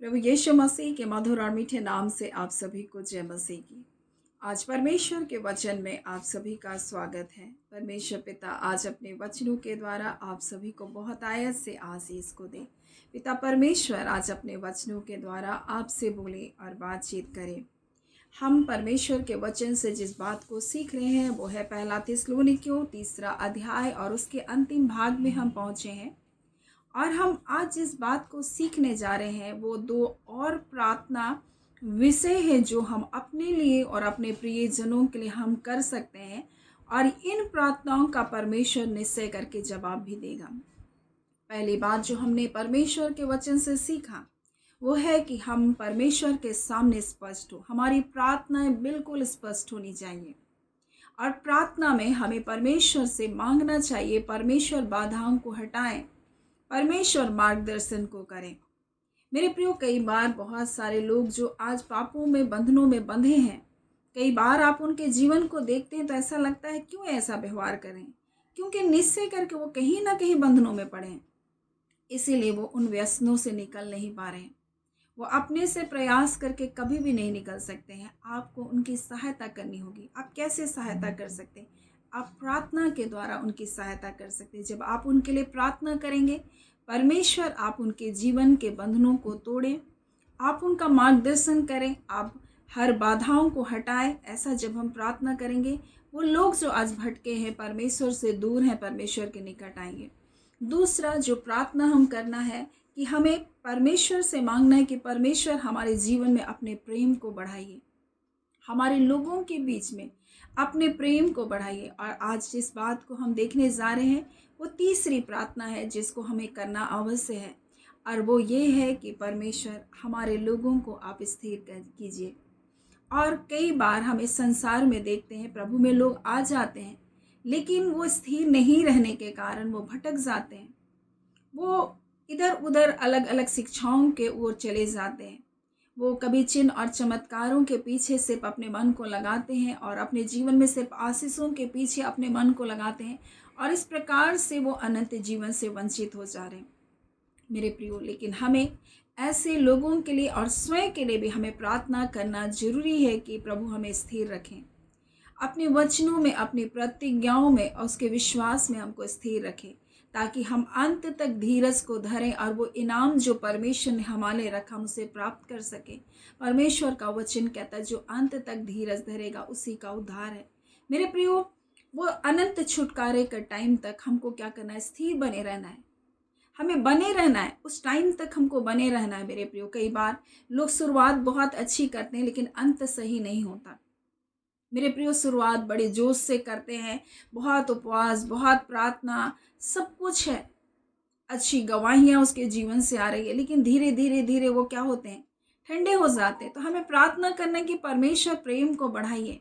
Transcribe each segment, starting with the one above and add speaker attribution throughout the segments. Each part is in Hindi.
Speaker 1: प्रभु यीशु मसीह के मधुर और मीठे नाम से आप सभी को जय मसीह की। आज परमेश्वर के वचन में आप सभी का स्वागत है। परमेश्वर पिता आज अपने वचनों के द्वारा आप सभी को बहुत आयत से आशीष को दे। पिता परमेश्वर आज अपने वचनों के द्वारा आपसे बोले और बातचीत करें। हम परमेश्वर के वचन से जिस बात को सीख रहे हैं वो है पहला थिस्सलुनीकियों 3 अध्याय और उसके अंतिम भाग में हम पहुँचे हैं। और हम आज जिस बात को सीखने जा रहे हैं वो दो और प्रार्थना विषय है जो हम अपने लिए और अपने प्रियजनों के लिए हम कर सकते हैं, और इन प्रार्थनाओं का परमेश्वर निश्चय करके जवाब भी देगा। पहली बात जो हमने परमेश्वर के वचन से सीखा वो है कि हम परमेश्वर के सामने स्पष्ट हो। हमारी प्रार्थनाएं बिल्कुल स्पष्ट होनी चाहिए और प्रार्थना में हमें परमेश्वर से मांगना चाहिए। परमेश्वर बाधाओं को हटाएं, परमेश्वर मार्गदर्शन को करें। मेरे प्रियो, कई बार बहुत सारे लोग जो आज पापों में बंधनों में बंधे हैं, कई बार आप उनके जीवन को देखते हैं तो ऐसा लगता है क्यों ऐसा व्यवहार करें, क्योंकि निश्चय करके वो कहीं ना कहीं बंधनों में पड़े हैं। इसीलिए वो उन व्यसनों से निकल नहीं पा रहे हैं। वो अपने से प्रयास करके कभी भी नहीं निकल सकते हैं। आपको उनकी सहायता करनी होगी। आप कैसे सहायता कर सकते हैं? आप प्रार्थना के द्वारा उनकी सहायता कर सकते हैं। जब आप उनके लिए प्रार्थना करेंगे, परमेश्वर आप उनके जीवन के बंधनों को तोड़ें, आप उनका मार्गदर्शन करें, आप हर बाधाओं को हटाएं। ऐसा जब हम प्रार्थना करेंगे, वो लोग जो आज भटके हैं, परमेश्वर से दूर हैं, परमेश्वर के निकट आएंगे। दूसरा जो प्रार्थना हम करना है कि हमें परमेश्वर से मांगना है कि परमेश्वर हमारे जीवन में अपने प्रेम को बढ़ाइए, हमारे लोगों के बीच में अपने प्रेम को बढ़ाइए। और आज जिस बात को हम देखने जा रहे हैं वो तीसरी प्रार्थना है जिसको हमें करना अवश्य है, और वो ये है कि परमेश्वर हमारे लोगों को आप स्थिर कीजिए। और कई बार हम इस संसार में देखते हैं प्रभु में लोग आ जाते हैं, लेकिन वो स्थिर नहीं रहने के कारण वो भटक जाते हैं। वो इधर उधर अलग अलग शिक्षाओं के ओर चले जाते हैं। वो कभी चिन्ह और चमत्कारों के पीछे सिर्फ अपने मन को लगाते हैं और अपने जीवन में सिर्फ आशीषों के पीछे अपने मन को लगाते हैं, और इस प्रकार से वो अनंत जीवन से वंचित हो जा रहे हैं। मेरे प्रियो, लेकिन हमें ऐसे लोगों के लिए और स्वयं के लिए भी हमें प्रार्थना करना जरूरी है कि प्रभु हमें स्थिर रखें, अपने वचनों में, अपनी प्रतिज्ञाओं में और उसके विश्वास में हमको स्थिर रखें, ताकि हम अंत तक धीरज को धरें और वो इनाम जो परमेश्वर ने हमारे रखा हम उसे प्राप्त कर सकें। परमेश्वर का वचन कहता है जो अंत तक धीरज धरेगा उसी का उद्धार है। मेरे प्रियो, वो अनंत छुटकारे का टाइम तक हमको क्या करना है? स्थिर बने रहना है। हमें बने रहना है, उस टाइम तक हमको बने रहना है। मेरे प्रियो, कई बार लोग शुरुआत बहुत अच्छी करते हैं लेकिन अंत सही नहीं होता। मेरे प्रियो, शुरुआत बड़े जोश से करते हैं, बहुत उपवास, बहुत प्रार्थना, सब कुछ है, अच्छी गवाहियाँ उसके जीवन से आ रही है, लेकिन धीरे धीरे धीरे वो क्या होते हैं? ठंडे हो जाते हैं। तो हमें प्रार्थना करना है कि परमेश्वर प्रेम को बढ़ाइए।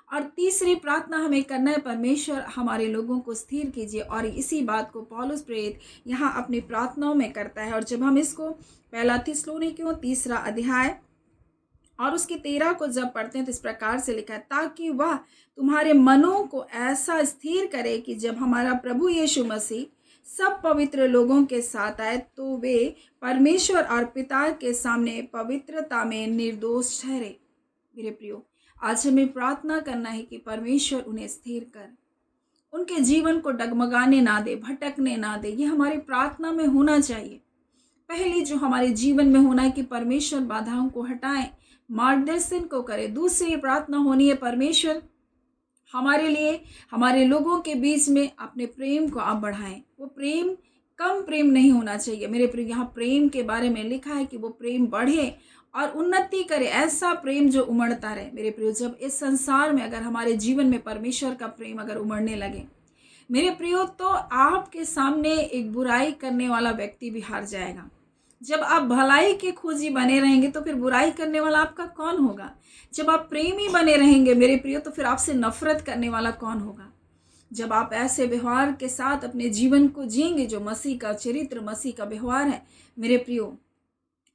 Speaker 1: और तीसरी प्रार्थना हमें करना है, परमेश्वर हमारे लोगों को स्थिर कीजिए। और इसी बात को पौलुस प्रेरित यहाँ अपनी प्रार्थनाओं में करता है। और जब हम इसको पहला थिस्सलुनीकियों 3 अध्याय और उसके 13 को जब पढ़ते हैं तो इस प्रकार से लिखा है, ताकि वह तुम्हारे मनों को ऐसा स्थिर करे कि जब हमारा प्रभु यीशु मसीह सब पवित्र लोगों के साथ आए तो वे परमेश्वर और पिता के सामने पवित्रता में निर्दोष ठहरे। मेरे प्रियो, आज हमें प्रार्थना करना है कि परमेश्वर उन्हें स्थिर कर, उनके जीवन को डगमगाने ना दे, भटकने ना दे। ये हमारी प्रार्थना में होना चाहिए। पहली जो हमारे जीवन में होना है कि परमेश्वर बाधाओं को हटाएं, मार्गदर्शन को करे। दूसरी प्रार्थना होनी है, परमेश्वर हमारे लिए, हमारे लोगों के बीच में अपने प्रेम को आप बढ़ाएं। वो प्रेम कम प्रेम नहीं होना चाहिए। मेरे प्रिय, यहाँ प्रेम के बारे में लिखा है कि वो प्रेम बढ़े और उन्नति करे, ऐसा प्रेम जो उमड़ता रहे। मेरे प्रियो, जब इस संसार में अगर हमारे जीवन में परमेश्वर का प्रेम अगर उमड़ने लगे मेरे प्रियो, तो आपके सामने एक बुराई करने वाला व्यक्ति भी हार जाएगा। जब आप भलाई के खोजी बने रहेंगे तो फिर बुराई करने वाला आपका कौन होगा? जब आप प्रेमी बने रहेंगे मेरे प्रियो, तो फिर आपसे नफरत करने वाला कौन होगा? जब आप ऐसे व्यवहार के साथ अपने जीवन को जिएंगे जो मसीह का चरित्र, मसीह का व्यवहार है, मेरे प्रियो,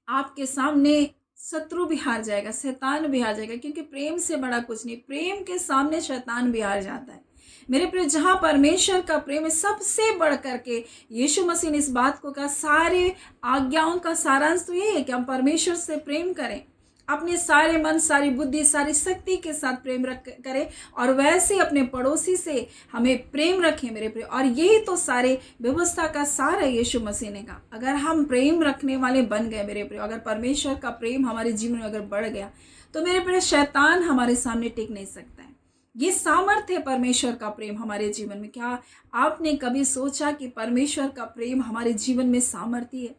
Speaker 1: आपके सामने शत्रु भी हार जाएगा, शैतान भी हार जाएगा, क्योंकि प्रेम से बड़ा कुछ नहीं। प्रेम के सामने शैतान भी हार जाता है। मेरे प्रिय, जहाँ परमेश्वर का प्रेम है, सबसे बढ़ करके यीशु मसीह ने इस बात को कहा, सारे आज्ञाओं का सारांश तो यही है कि हम परमेश्वर से प्रेम करें, अपने सारे मन, सारी बुद्धि, सारी शक्ति के साथ प्रेम करें, और वैसे अपने पड़ोसी से हमें प्रेम रखें मेरे प्रिय। और यही तो सारे व्यवस्था का सार है। यीशु मसीह ने कहा, अगर हम प्रेम रखने वाले बन गए मेरे प्रिय, अगर परमेश्वर का प्रेम हमारे जीवन में अगर बढ़ गया, तो मेरे प्रिय शैतान हमारे सामने टिक नहीं सकता है। ये सामर्थ्य है परमेश्वर का प्रेम हमारे जीवन में। क्या आपने कभी सोचा कि परमेश्वर का प्रेम हमारे जीवन में सामर्थ्य है?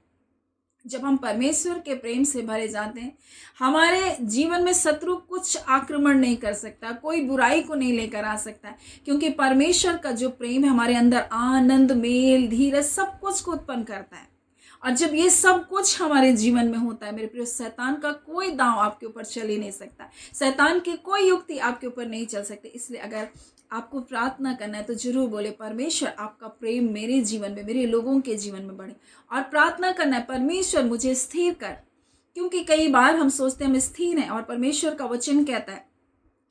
Speaker 1: जब हम परमेश्वर के प्रेम से भरे जाते हैं, हमारे जीवन में शत्रु कुछ आक्रमण नहीं कर सकता, कोई बुराई को नहीं लेकर आ सकता, क्योंकि परमेश्वर का जो प्रेम है हमारे अंदर आनंद, मेल, धीरज, सब कुछ को उत्पन्न करता है। और जब ये सब कुछ हमारे जीवन में होता है मेरे प्रिय, शैतान का कोई दांव आपके ऊपर चल ही नहीं सकता, शैतान की कोई युक्ति आपके ऊपर नहीं चल सकती। इसलिए अगर आपको प्रार्थना करना है तो जरूर बोले, परमेश्वर आपका प्रेम मेरे जीवन में, मेरे लोगों के जीवन में बढ़े। और प्रार्थना करना है, परमेश्वर मुझे स्थिर कर, क्योंकि कई बार हम सोचते हैं हम स्थिर हैं, और परमेश्वर का वचन कहता है,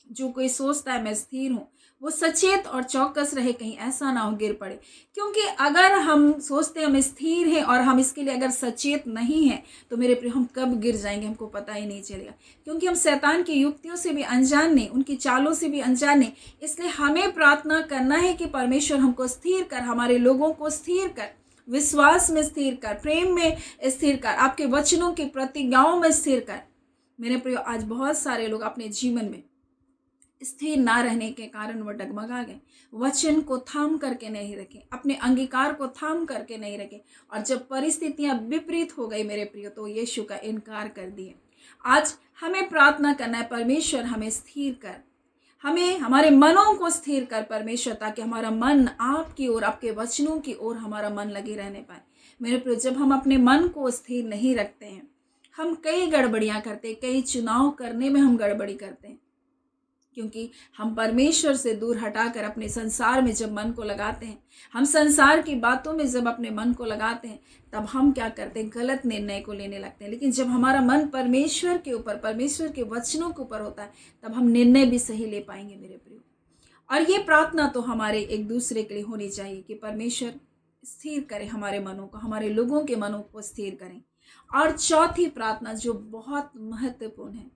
Speaker 1: जो कोई सोचता है मैं स्थिर हूँ, वो सचेत और चौकस रहे, कहीं ऐसा ना हो गिर पड़े। क्योंकि अगर हम सोचते हैं हम स्थिर हैं और हम इसके लिए अगर सचेत नहीं हैं, तो मेरे प्रिय हम कब गिर जाएंगे हमको पता ही नहीं चलेगा, क्योंकि हम शैतान की युक्तियों से भी अनजान नहीं, उनकी चालों से भी अनजान नहीं। इसलिए हमें प्रार्थना करना है कि परमेश्वर हमको स्थिर कर, हमारे लोगों को स्थिर कर, विश्वास में स्थिर कर, प्रेम में स्थिर कर, आपके वचनों की प्रतिज्ञाओं में स्थिर कर। मेरे प्रिय, आज बहुत सारे लोग अपने जीवन में स्थिर ना रहने के कारण वो डगमगा गए, वचन को थाम करके नहीं रखे, अपने अंगीकार को थाम करके नहीं रखे, और जब परिस्थितियां विपरीत हो गई मेरे प्रिय, तो यीशु का इनकार कर दिए। आज हमें प्रार्थना करना है, परमेश्वर हमें स्थिर कर, हमें हमारे मनों को स्थिर कर परमेश्वर, ताकि हमारा मन आपकी ओर, आपके वचनों की ओर हमारा मन लगे रहने पाए। मेरे प्रिय, जब हम अपने मन को स्थिर नहीं रखते हैं, हम कई गड़बड़ियां करते हैं, कई चुनाव करने में हम गड़बड़ी करते हैं, क्योंकि हम परमेश्वर से दूर हटाकर अपने संसार में जब मन को लगाते हैं, हम संसार की बातों में जब अपने मन को लगाते हैं, तब हम क्या करते हैं, गलत निर्णय को लेने लगते हैं। लेकिन जब हमारा मन परमेश्वर के ऊपर, परमेश्वर के वचनों के ऊपर होता है, तब हम निर्णय भी सही ले पाएंगे मेरे प्रियो। और ये प्रार्थना तो हमारे एक दूसरे के लिए होनी चाहिए कि परमेश्वर स्थिर करे हमारे मनों को, हमारे लोगों के मनों को स्थिर करें। और चौथी प्रार्थना जो बहुत महत्वपूर्ण है,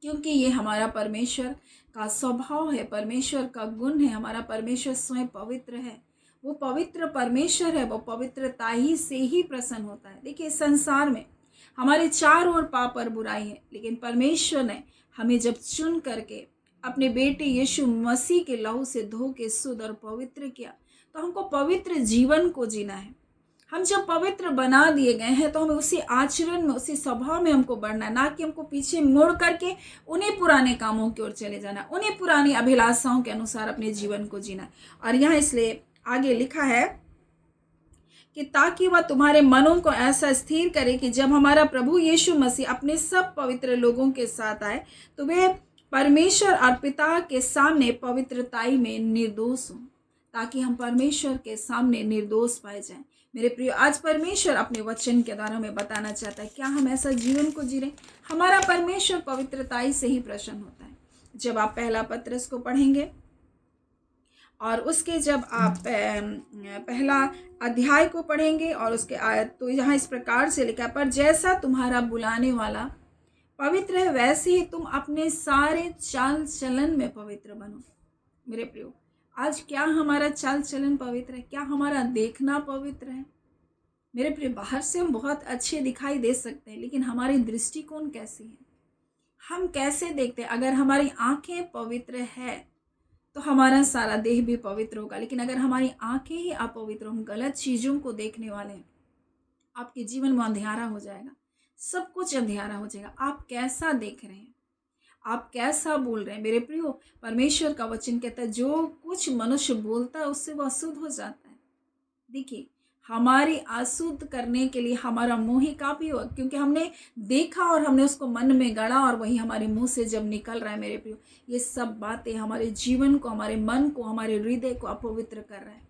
Speaker 1: क्योंकि ये हमारा परमेश्वर का स्वभाव है, परमेश्वर का गुण है, हमारा परमेश्वर स्वयं पवित्र है, वो पवित्र परमेश्वर है, वो पवित्रता ही से ही प्रसन्न होता है। देखिए, संसार में हमारे चारों ओर पाप और बुराई है, लेकिन परमेश्वर ने हमें जब चुन करके अपने बेटे यीशु मसीह के लहू से धो के शुद्ध और पवित्र किया, तो हमको पवित्र जीवन को जीना है। हम जब पवित्र बना दिए गए हैं, तो हमें उसी आचरण में, उसी स्वभाव में हमको बढ़ना है, ना कि हमको पीछे मुड़ करके उन्हीं पुराने कामों की ओर चले जाना, उन्हीं पुरानी अभिलाषाओं के अनुसार अपने जीवन को जीना। और यहाँ इसलिए आगे लिखा है कि ताकि वह तुम्हारे मनों को ऐसा स्थिर करे कि जब हमारा प्रभु यीशु मसीह अपने सब पवित्र लोगों के साथ आए, तो वे परमेश्वर और पिता के सामने पवित्रताई में निर्दोष हों, ताकि हम परमेश्वर के सामने निर्दोष पाए जाएं। मेरे प्रिय, आज परमेश्वर अपने वचन के द्वारा हमें बताना चाहता है, क्या हम ऐसा जीवन को जी रहे? हमारा परमेश्वर पवित्रताई से ही प्रसन्न होता है। जब आप पहला पत्रस को पढ़ेंगे और उसके जब आप पहला अध्याय को पढ़ेंगे और उसके आयत, तो यहाँ इस प्रकार से लिखा, पर जैसा तुम्हारा बुलाने वाला पवित्र है, वैसे ही तुम अपने सारे चाल चलन में पवित्र बनो। मेरे प्रियो, आज क्या हमारा चाल चलन पवित्र है? क्या हमारा देखना पवित्र है? मेरे प्रिय, बाहर से हम बहुत अच्छे दिखाई दे सकते हैं, लेकिन हमारी दृष्टिकोण कैसी है? हम कैसे देखते हैं? अगर हमारी आंखें पवित्र है तो हमारा सारा देह भी पवित्र होगा, लेकिन अगर हमारी आंखें ही अपवित्र, हम गलत चीज़ों को देखने वाले हैं, आपके जीवन में अंधियारा हो जाएगा, सब कुछ अंधियारा हो जाएगा। आप कैसा देख रहे हैं, आप कैसा बोल रहे हैं? मेरे प्रियो, परमेश्वर का वचन कहता है, जो कुछ मनुष्य बोलता है उससे वह अशुद्ध हो जाता है। देखिए, हमारी अशुद्ध करने के लिए हमारा मुंह ही काफ़ी हो, क्योंकि हमने देखा और हमने उसको मन में गढ़ा, और वही हमारे मुंह से जब निकल रहा है मेरे प्रियो, ये सब बातें हमारे जीवन को, हमारे मन को, हमारे हृदय को अपवित्र कर रहा है,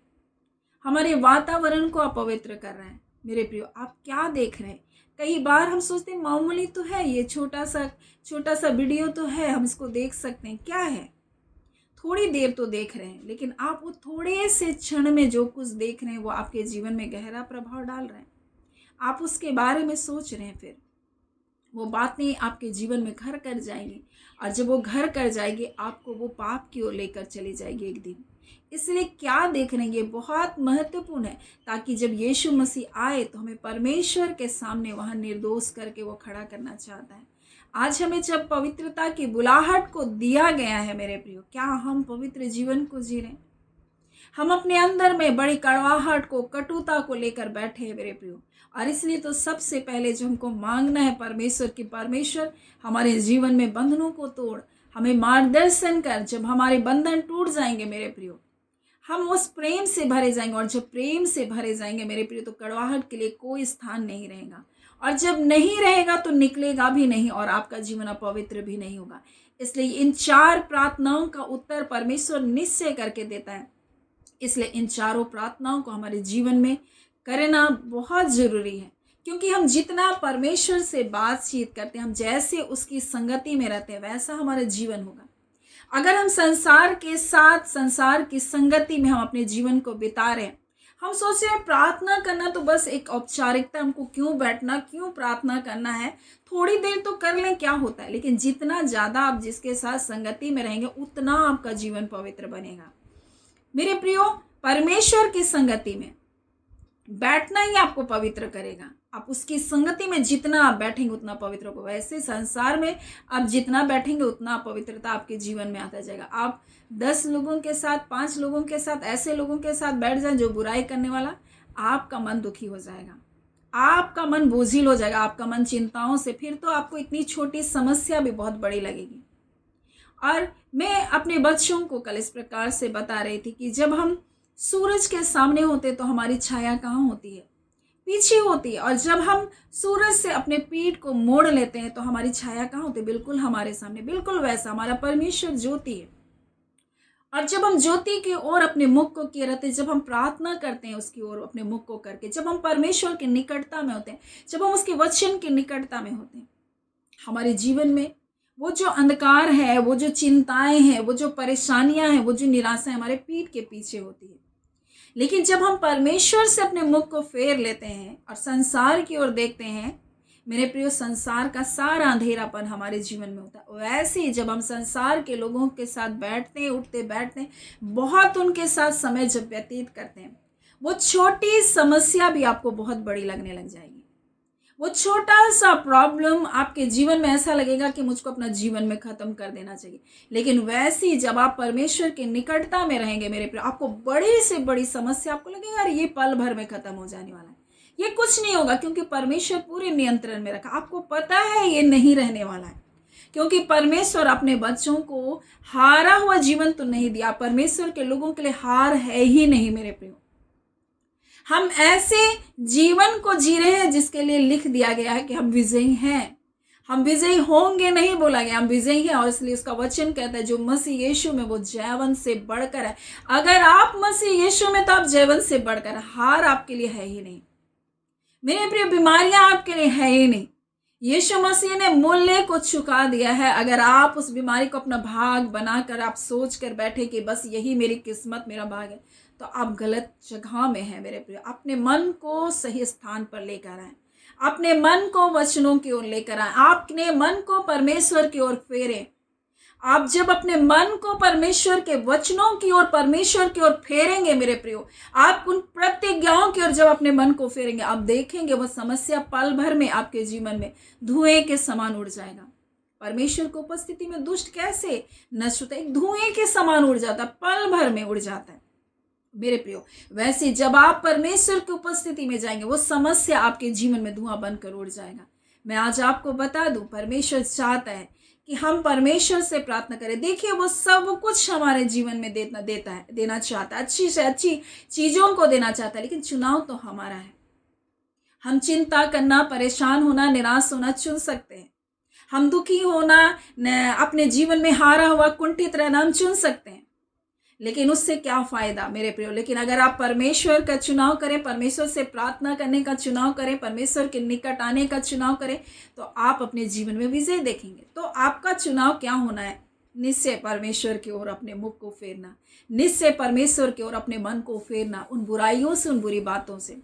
Speaker 1: हमारे वातावरण को अपवित्र कर रहा है। मेरे प्रियो, आप क्या देख रहे हैं? कई बार हम सोचते हैं मामूली तो है, ये छोटा सा वीडियो तो है, हम इसको देख सकते हैं, क्या है? थोड़ी देर तो देख रहे हैं, लेकिन आप वो थोड़े से क्षण में जो कुछ देख रहे हैं वो आपके जीवन में गहरा प्रभाव डाल रहे हैं। आप उसके बारे में सोच रहे हैं, फिर वो बातें आपके जीवन में घर कर जाएंगी, और जब वो घर कर जाएगी आपको वो पाप की ओर लेकर चली जाएगी एक दिन। इसलिए क्या देख रहे हैं ये बहुत महत्वपूर्ण है, ताकि जब यीशु मसीह आए तो हमें परमेश्वर के सामने वहाँ निर्दोष करके वो खड़ा करना चाहता है। आज हमें जब पवित्रता की बुलाहट को दिया गया है मेरे प्रियो, क्या हम पवित्र जीवन को जी रहे हैं? हम अपने अंदर में बड़ी कड़वाहट को, कटुता को लेकर बैठे हैं मेरे प्रियो। और इसलिए तो सबसे पहले जो हमको मांगना है परमेश्वर की, परमेश्वर हमारे जीवन में बंधनों को तोड़, हमें मार्गदर्शन कर। जब हमारे बंधन टूट जाएंगे मेरे प्रियो, हम उस प्रेम से भरे जाएंगे, और जब प्रेम से भरे जाएंगे मेरे प्रियो तो कड़वाहट के लिए कोई स्थान नहीं रहेगा। और जब नहीं रहेगा तो निकलेगा भी नहीं, और आपका जीवन अपवित्र भी नहीं होगा। इसलिए इन 4 प्रार्थनाओं का उत्तर परमेश्वर निश्चय करके देता है। इसलिए इन चारों प्रार्थनाओं को हमारे जीवन में करना बहुत ज़रूरी है, क्योंकि हम जितना परमेश्वर से बातचीत करते हैं, हम जैसे उसकी संगति में रहते हैं, वैसा हमारा जीवन होगा। अगर हम संसार के साथ, संसार की संगति में हम अपने जीवन को बिता रहे हैं, हम सोच रहे हैं प्रार्थना करना तो बस एक औपचारिकता, हमको क्यों बैठना, क्यों प्रार्थना करना है, थोड़ी देर तो कर लें, क्या होता है। लेकिन जितना ज़्यादा आप जिसके साथ संगति में रहेंगे उतना आपका जीवन पवित्र बनेगा मेरे प्रियो। परमेश्वर की संगति में बैठना ही आपको पवित्र करेगा। आप उसकी संगति में जितना आप बैठेंगे उतना पवित्र होगा। वैसे संसार में आप जितना बैठेंगे उतना पवित्रता आपके जीवन में आता जाएगा। आप 10 लोगों के साथ, 5 लोगों के साथ, ऐसे लोगों के साथ बैठ जाएं जो बुराई करने वाला, आपका मन दुखी हो जाएगा, आपका मन बोझिल हो जाएगा, आपका मन चिंताओं से, फिर तो आपको इतनी छोटी समस्या भी बहुत बड़ी लगेगी। और मैं अपने बच्चों को कल इस प्रकार से बता रही थी कि जब हम सूरज के सामने होते तो हमारी छाया कहाँ होती है? पीछे होती है। और जब हम सूरज से अपने पीठ को मोड़ लेते हैं तो हमारी छाया कहाँ होती है? बिल्कुल हमारे सामने। बिल्कुल वैसा हमारा परमेश्वर ज्योति है। और जब हम ज्योति की ओर अपने मुख को किए रहते हैं, जब हम प्रार्थना करते हैं उसकी ओर अपने मुख को करके, जब हम परमेश्वर की निकटता में होते हैं, जब हम उसके वचन की निकटता में होते हैं, हमारे जीवन में वो जो अंधकार है, वो जो चिंताएं हैं, वो जो परेशानियां हैं, वो जो निराशा है, हमारे पीठ के पीछे होती है। लेकिन जब हम परमेश्वर से अपने मुख को फेर लेते हैं और संसार की ओर देखते हैं मेरे प्रियो, संसार का सारा अंधेरापन हमारे जीवन में होता है। वैसे ही जब हम संसार के लोगों के साथ बैठते हैं, उठते बैठते हैं, बहुत उनके साथ समय जब व्यतीत करते हैं, वो छोटी समस्या भी आपको बहुत बड़ी लगने लग जाएगी। वो छोटा सा प्रॉब्लम आपके जीवन में ऐसा लगेगा कि मुझको अपना जीवन में ख़त्म कर देना चाहिए। लेकिन वैसे ही जब आप परमेश्वर के निकटता में रहेंगे मेरे प्रिय, आपको बड़ी से बड़ी समस्या आपको लगेगा अरे ये पल भर में ख़त्म हो जाने वाला है, ये कुछ नहीं होगा, क्योंकि परमेश्वर पूरे नियंत्रण में रखा। आपको पता है ये नहीं रहने वाला है, क्योंकि परमेश्वर अपने बच्चों को हारा हुआ जीवन तो नहीं दिया। परमेश्वर के लोगों के लिए हार है ही नहीं मेरे प्रिय। हम ऐसे जीवन को जी रहे हैं जिसके लिए लिख दिया गया है कि हम विजयी हैं। हम विजयी होंगे नहीं बोला गया, हम विजयी हैं। और इसलिए उसका वचन कहता है जो मसीह यीशु में वो जयवंत से बढ़कर है। अगर आप मसीह यीशु में तो आप जयवंत से बढ़कर, हार आपके लिए है ही नहीं मेरे प्रिय। बीमारियां आपके लिए है ही नहीं। यीशु मसीह ने मूल्य को चुका दिया है। अगर आप उस बीमारी को अपना भाग बनाकर आप सोच कर बैठे कि बस यही मेरी किस्मत, मेरा भाग है, तो आप गलत जगह में हैं मेरे प्रिय। अपने मन को सही स्थान पर लेकर आए, अपने मन को वचनों की ओर लेकर आए, अपने मन को परमेश्वर की ओर फेरें। आप जब अपने मन को परमेश्वर के वचनों की ओर, परमेश्वर की ओर फेरेंगे मेरे प्रियो, आप उन प्रतिज्ञाओं की ओर जब अपने मन को फेरेंगे, आप देखेंगे वह समस्या पल भर में आपके जीवन में धुएं के समान उड़ जाएगा। परमेश्वर की उपस्थिति में दुष्ट कैसे नष्ट होता है? एक धुएं के समान उड़ जाता है, पल भर में उड़ जाता है मेरे प्रियो। वैसे जब आप परमेश्वर की उपस्थिति में जाएंगे, वो समस्या आपके जीवन में धुआं बनकर उड़ जाएगा। मैं आज आपको बता दूं, परमेश्वर चाहता है कि हम परमेश्वर से प्रार्थना करें। देखिए वो सब कुछ हमारे जीवन में देना चाहता है, अच्छी से अच्छी चीज़ों को देना चाहता है, लेकिन चुनाव तो हमारा है। हम चिंता करना, परेशान होना, निराश होना चुन सकते हैं। हम दुखी होना, अपने जीवन में हारा हुआ, कुंठित रहना हम चुन सकते हैं, लेकिन उससे क्या फ़ायदा मेरे प्रियो। लेकिन अगर आप परमेश्वर का चुनाव करें, परमेश्वर से प्रार्थना करने का चुनाव करें, परमेश्वर के निकट आने का चुनाव करें, तो आप अपने जीवन में विजय देखेंगे। तो आपका चुनाव क्या होना है निश्चय परमेश्वर की ओर अपने मुख को फेरना, निश्चय परमेश्वर की ओर अपने मन को फेरना, उन बुराइयों से, उन बुरी बातों से।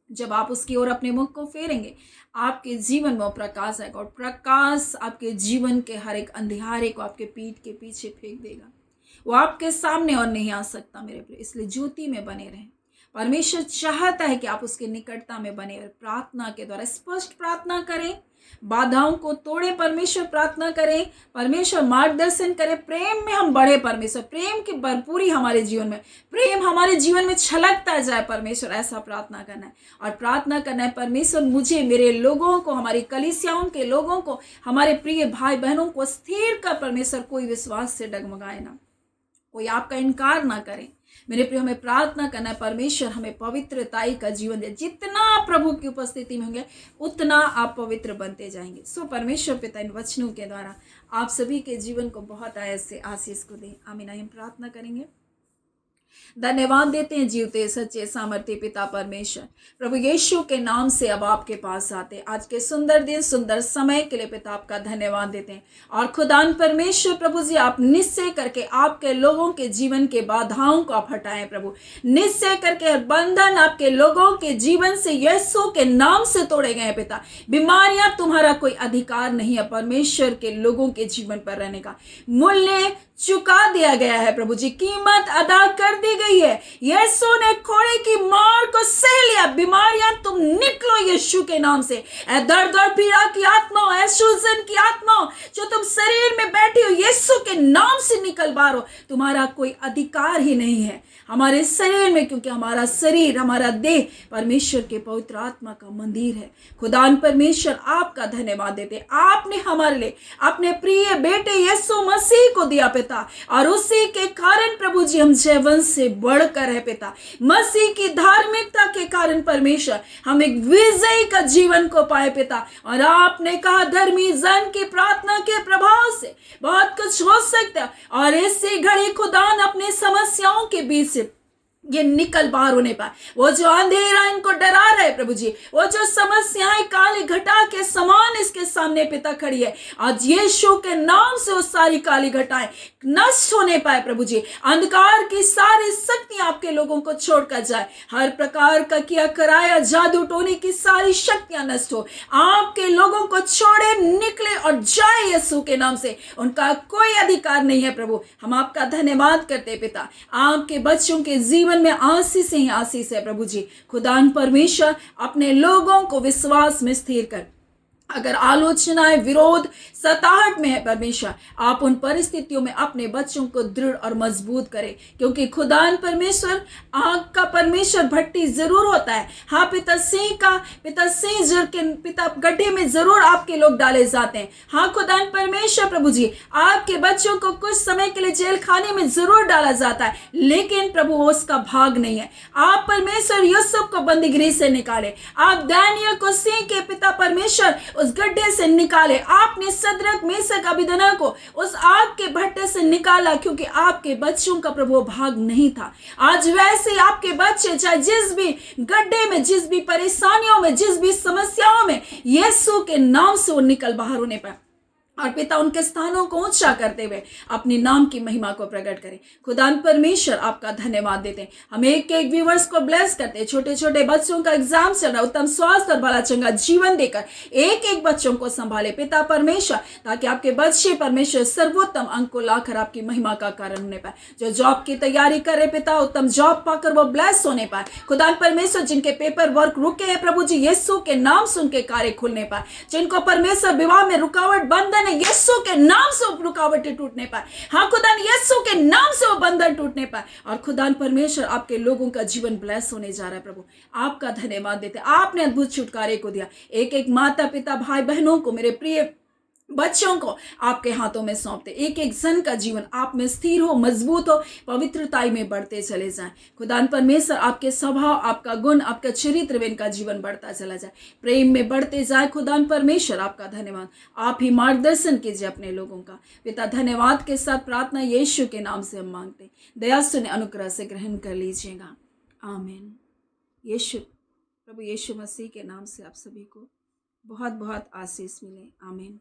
Speaker 1: जब आप उसकी ओर अपने मुख को फेरेंगे, आपके जीवन में वो प्रकाश आएगा, और प्रकाश आपके जीवन के हर एक अंधियारे को आपके पीठ के पीछे फेंक देगा। वो आपके सामने और नहीं आ सकता मेरे प्रिय। इसलिए ज्योति में बने रहें। परमेश्वर चाहता है कि आप उसके निकटता में बने और प्रार्थना के द्वारा स्पष्ट प्रार्थना करें, बाधाओं को तोड़े, परमेश्वर प्रार्थना करें, परमेश्वर मार्गदर्शन करे, प्रेम में हम बढ़े, परमेश्वर प्रेम की भरपूरी हमारे जीवन में, प्रेम हमारे जीवन में छलकता जाए। परमेश्वर ऐसा प्रार्थना करना है, और प्रार्थना करना है परमेश्वर मुझे, मेरे लोगों को, हमारी कलीसियाओं के लोगों को, हमारे प्रिय भाई बहनों को स्थिर कर। परमेश्वर कोई विश्वास से डगमगाए ना, कोई आपका इनकार ना करे मेरे प्रिय। हमें प्रार्थना करना है परमेश्वर हमें पवित्रताई का जीवन दे। जितना आप प्रभु की उपस्थिति में होंगे उतना आप पवित्र बनते जाएंगे। सो परमेश्वर पिता इन वचनों के द्वारा आप सभी के जीवन को बहुत ऐसे आशीष को दे। आमीन। हम प्रार्थना करेंगे। धन्यवाद देते हैं जीवते सच्चे सामर्थ्य पिता परमेश्वर, प्रभु यीशु के नाम से अब आपके पास आते हैं। आज के सुंदर दिन, सुंदर समय के लिए पिता आपका धन्यवाद देते हैं। और खुदान परमेश्वर प्रभु जी, आप निश्चय करके आपके लोगों के जीवन के बाधाओं को आप हटाएं प्रभु। निश्चय करके बंधन आपके लोगों के जीवन से यीशु के नाम से तोड़े गए पिता। बीमारियां तुम्हारा कोई अधिकार नहीं है परमेश्वर के लोगों के जीवन पर रहने का। मूल्य चुका दिया गया है प्रभु जी, कीमत अदा कर दी गई है। यीशु ने घोड़े की मार को सह लिया। बीमारियां तुम निकलो यीशु के नाम से। दर्द और पीड़ा की आत्मा, सूजन की आत्मा जो तुम शरीर में बैठी हो, यीशु के नाम से निकल बाहर। तुम्हारा कोई अधिकार ही नहीं है हमारे शरीर में, क्योंकि हमारा शरीर, हमारा देह परमेश्वर के पवित्र आत्मा का मंदिर है। खुदान परमेश्वर आपका धन्यवाद देते। आपने हमारे लिए अपने प्रिय बेटे यीशु मसीह को दिया पिता, और उसी के कारण प्रभु जी हम जयवंश से बढ़कर है पिता। मसीह की धार्मिकता के कारण परमेश्वर हम एक विजयी का जीवन को पाए पिता। और आपने कहा धर्मी जन की प्रार्थना के प्रभाव से बहुत कुछ हो सकता है। और इसी घड़ी खुदान अपने समस्याओं के बीच से ये निकल बाहर होने पाए। वो जो अंधेरा इनको डरा रहे प्रभु जी, वो जो समस्याएं काली घटा के समान इसके सामने पिता खड़ी है, आज यीशु के नाम से वो सारी काली घटाएं नष्ट होने पाए प्रभु जी। अंधकार की सारी शक्तियां आपके लोगों को छोड़कर जाए। हर प्रकार का किया कराया जादू टोने की सारी शक्तियां नष्ट हो, आपके लोगों को छोड़े, निकले और जाए यीशु के नाम से। उनका कोई अधिकार नहीं है प्रभु। हम आपका धन्यवाद करते पिता। आपके बच्चों के जीवन में आशीष ही आशीष है प्रभु जी। खुदान परमेश्वर अपने लोगों को विश्वास में स्थिर कर। अगर आलोचनाएं, विरोध, सताहट में है परमेश्वर, आप उन परिस्थितियों में अपने बच्चों को दृढ़ और मजबूत करें, क्योंकि खुदान परमेश्वर आग का परमेश्वर भट्टी जरूर होता है। हाँ पिता, सिंह जर के पिता गड्ढे में जरूर आपके लोग डाले जाते हैं। हाँ खुदान परमेश्वर प्रभु जी, आपके बच्चों को कुछ समय के लिए जेल खाने में जरूर डाला जाता है, लेकिन प्रभु वो उसका भाग नहीं है। आप परमेश्वर यूसुफ को बंदीगृह से निकाले, आप दानियल को सिंह के पिता परमेश्वर उस गड्ढे से निकाले। आपने सद्रक, मेशक, अबेदनगो को उस आग के भट्टे से निकाला, क्योंकि आपके बच्चों का प्रभु भाग नहीं था। आज वैसे ही आपके बच्चे चाहे जिस भी गड्ढे में, जिस भी परेशानियों में, जिस भी समस्याओं में, यीशु के नाम से वो निकल बाहर होने पाए। और पिता उनके स्थानों को ऊंचा करते हुए अपने नाम की महिमा को प्रकट करें। खुदान परमेश्वर आपका धन्यवाद देते हैं। हम एक एक व्यूअर्स को ब्लेस करते हैं। छोटे छोटे बच्चों का एग्जाम चल रहा है, उत्तम स्वास्थ्य और भला चंगा जीवन देकर एक एक बच्चों को संभाले पिता परमेश्वर, ताकि आपके बच्चे परमेश्वर सर्वोत्तम अंक को लाकर आपकी महिमा का कारण होने पाए। जो जॉब की तैयारी करे पिता, उत्तम जॉब पाकर वो ब्लेस होने पाए। खुदान परमेश्वर जिनके पेपर वर्क रुके हैं प्रभु जी, यीशु के नाम से उनके कार्य खुलने पाए। जिनको परमेश्वर विवाह में रुकावट बंधन यीशु के नाम से वो रुकावटें टूटने पाए। हाँ खुदान, यीशु के नाम से वो बंधन टूटने पाए। और खुदान परमेश्वर आपके लोगों का जीवन ब्लेस होने जा रहा है प्रभु। आपका धन्यवाद देते। आपने अद्भुत छुटकारे को दिया। एक एक माता पिता भाई बहनों को, मेरे प्रिय बच्चों को आपके हाथों में सौंपते। एक एक जन का जीवन आप में स्थिर हो, मजबूत हो, पवित्रताई में बढ़ते चले जाएं। खुदान परमेश्वर आपके स्वभाव, आपका गुण, आपका चरित्र में इनका जीवन बढ़ता चला जाए, प्रेम में बढ़ते जाए। खुदान परमेश्वर आपका धन्यवाद। आप ही मार्गदर्शन कीजिए अपने लोगों का पिता। धन्यवाद के साथ प्रार्थना यीशु के नाम से हम मांगते। दया सुने अनुग्रह से ग्रहण कर लीजिएगा। आमीन। यीशु प्रभु यीशु मसीह के नाम से आप सभी को बहुत बहुत आशीष मिले। आमीन।